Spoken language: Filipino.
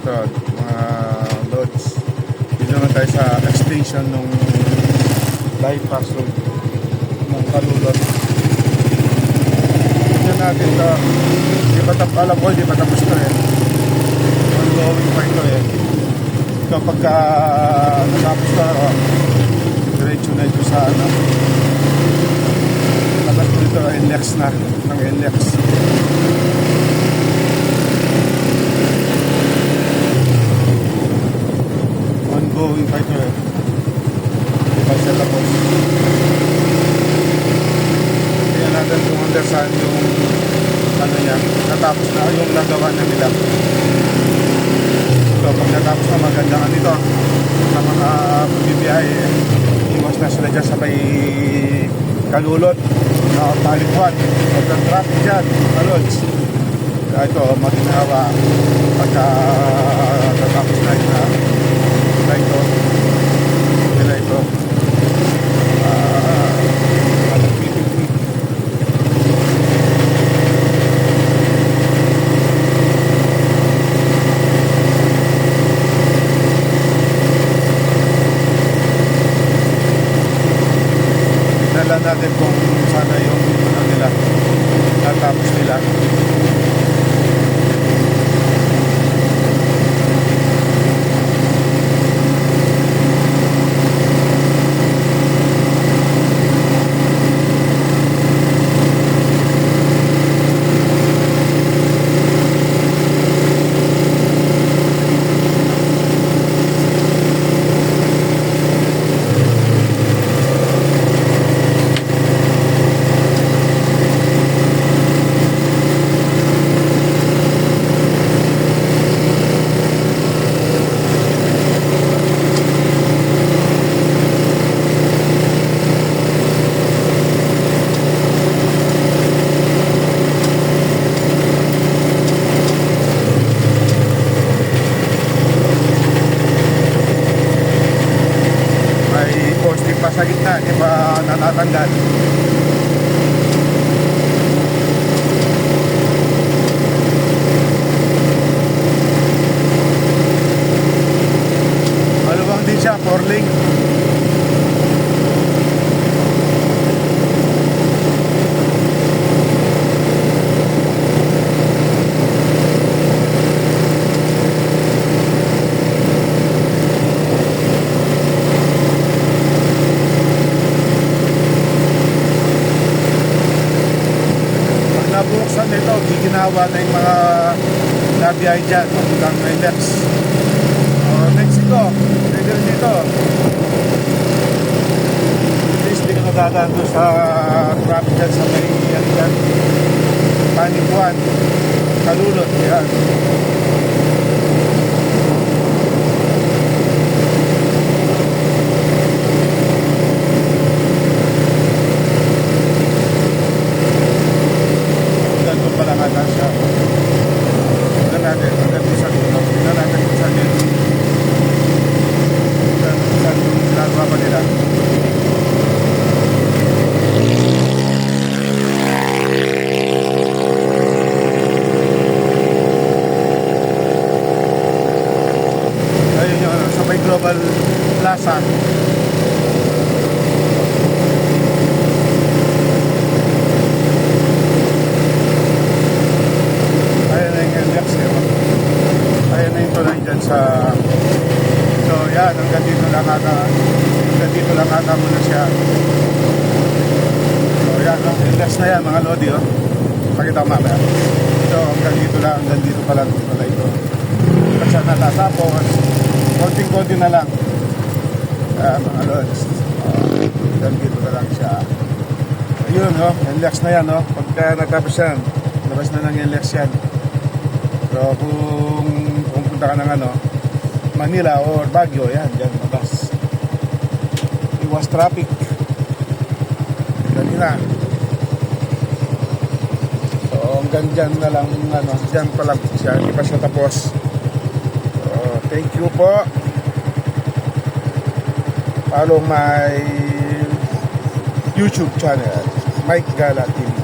Ito, mga loads. Dito naman tayo sa extension nung bypass road ng Kalulot. Tignan natin ito. Alam ko, di pa tapos ito eh. Ongoing pa ito eh. Kapag natapos na ako, diretso na ito sa ano. Labas ko ito, NLEX na. Ng NLEX. Ongoing pa ito eh. Di pa siya tapos. Tingnan natin kung hanggang saan yung ano niya, natapos na yung nagawa na nila. So pag natapos na, maganda nga nito sa mga bibiyahe, iwas na sila dyan sa may Kalulot na Palikuan. Sobrang traffic dyan, Kalods. Ito, maginawa pagka natapos na ito nila ito nala natin kung sana yung ano nila natapos nila. Sa gitna, di ba natatanggal? Maluwang din siya, 4-lane. Nabuksan nito, giginawa na yung mga nabiyahe dyan hanggang NLEX. Mexico, pwede rin dito. At least di ka nadadaan doon sa traffic dyan sa may yan dyan. Palikuan, Kalulot, yan. Global Plaza. Ayan na yung NLEX ayan na yung tulay dyan sa so yan, hanggang dito lang ata muna siya. So yan, NLEX na yan mga lodi pakita ko mamaya. So hanggang dito pa lang tulay ito at siya natatapos konting-konti na lang mga lods. Dito na lang siya. Ayun NLEX na yan pagka natapos yan, labas na ng NLEX yan. So kung pupunta ka ng Manila or Baguio, yan, dyan labas. Iwas traffic. Dali na. So hanggang dyan na lang dyan pa lang siya, hindi pa siya tapos. Thank you po. Follow my YouTube channel, Mike Gala TV.